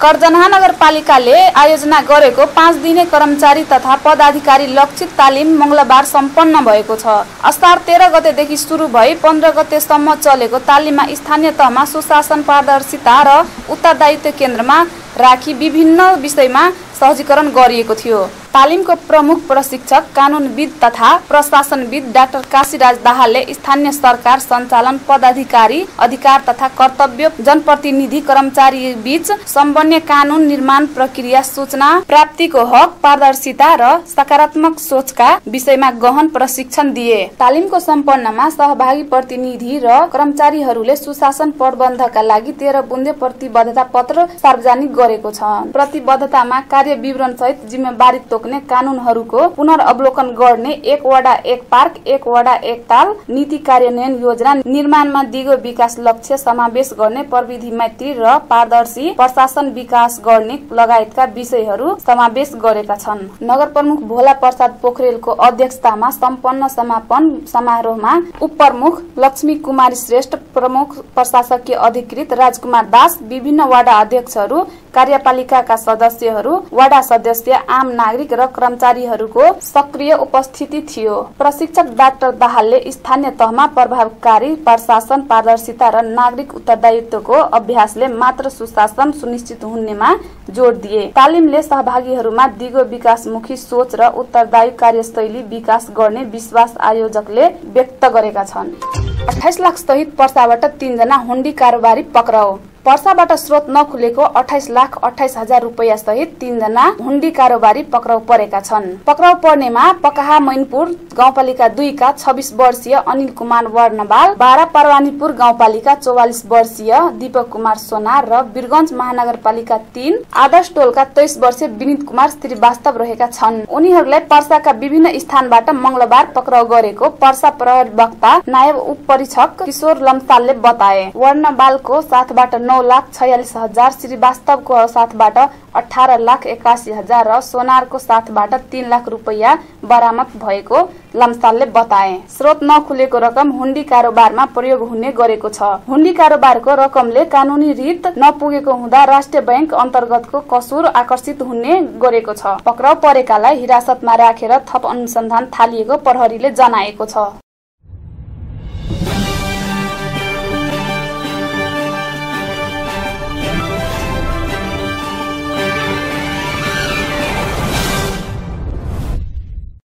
कर्जन्हा नगरपालिकाले आयोजना गरेको 5 दिने कर्मचारी तथा पदाधिकारी लक्षित तालिम मंगलबार सम्पन्न भएको छ। असार 13 गतेदेखि सुरु भई 15 गतेसम्म चलेको तालिममा स्थानीय तहमा सुशासन, पारदर्शिता र उत्तरदायित्व केन्द्रमा राखी विभिन्न विषयमा सहजीकरण गरिएको थियो। तालिमको प्रमुख प्रशिक्षक कानुनविद तथा प्रशासनविद डाक्टर काशीराज दाहालले स्थानीय सरकार सञ्चालन पदाधिकारी अधिकार तथा कर्तव्य जनप्रतिनिधि कर्मचारी बीच सम्बन्ध कानुन निर्माण प्रक्रिया, सूचना प्राप्तिको हक, पारदर्शिता र सकारात्मक सोचका विषयमा गहन प्रशिक्षण दिए। तालिमको सम्पन्नमा सहभागी प्रतिनिधि र कर्मचारीहरूले सुशासन प्रबन्धका लागि 13 बुँदे प्रतिबद्धता पत्र सार्वजनिक गरेको छ। प्रतिबद्धतामा कार्य विवरण सहित जिम्मेवारी तोक्ने कानूनहरूको पुनर्अवलोकन गर्ने, 1 वडा 1 पार्क, 1 वडा 1 ताल नीति कार्यान्वयन योजना निर्माणमा दिगो विकास लक्ष्य समावेश गर्ने, प्रविधि मैत्री र पारदर्शी प्रशासन विकास गर्ने लगायतका विषयहरू समावेश गरेका छन्। नगर प्रमुख भोला प्रसाद पोखरेलको अध्यक्षतामा सम्पन्न समापन समारोहमा उपप्रमुख लक्ष्मी कुमारी श्रेष्ठ, प्रमुख प्रशासकीय अधिकृत राजकुमार दास, विभिन्न वडा अध्यक्षहरू, कार्यपालिकाका सदस्यहरू, वडा सदस्य, आम नागरिक र कर्मचारीहरूको सक्रिय उपस्थिति थियो। प्रशिक्षक डाक्टर दाहालले स्थानीय तहमा प्रभावकारी प्रशासन, पारदर्शिता र नागरिक उत्तरदायित्वको अभ्यासले मात्र सुशासन सुनिश्चित हुनेमा जोड दिए। तालिमले सहभागीहरूमा दिगो विकासमुखी सोच र उत्तरदायी कार्यशैली विकास गर्ने विश्वास आयोजकले व्यक्त गरेका छन्। 28 लाख सहित पर्साबाट 3 जना हुण्डी कारोबारी पक्राउ। पर्साबाट स्रोत नखुलेको 28,28,000 रुपैयाँ सहित 3 जना हुण्डी कारोबारी पक्राउ परेका छन्। पक्राउ पर्नेमा पकहा मैनपुर गाउँपालिका 2 का 26 वर्षीय अनिल कुमार वर्णबाल, 12 परवानीपुर गाउँपालिका 44 वर्षीय दीपक कुमार सोनार र वीरगञ्ज महानगरपालिका 3 आदर्श टोलका 23 वर्षीय विनित कुमार श्रीवास्तव रहेका छन्। उनीहरूलाई पर्साका विभिन्न स्थानबाट मंगलबार पक्राउ गरेको पर्सा प्रवक्ता नायब उप परीक्षक किशोर लम्सालले बताए। वर्णबालको साथबाट 9,46,000, श्रीवास्तवको साथबाट 18,81,000 र सोनारको साथबाट 3 लाख रुपैयाँ बरामद भएको लम्सालले बताए। स्रोत नखुलेको रकम हुण्डी कारोबारमा प्रयोग हुने गरेको छ। हुण्डी कारोबारको रकमले कानुनी रीत नपुगेको हुँदा राष्ट्रिय बैंक अन्तर्गतको कसुर आकर्षित हुने गरेको छ। पक्राउ परेकालाई हिरासतमा राखेर थप अनुसन्धान थालिएको प्रहरीले जनाएको छ।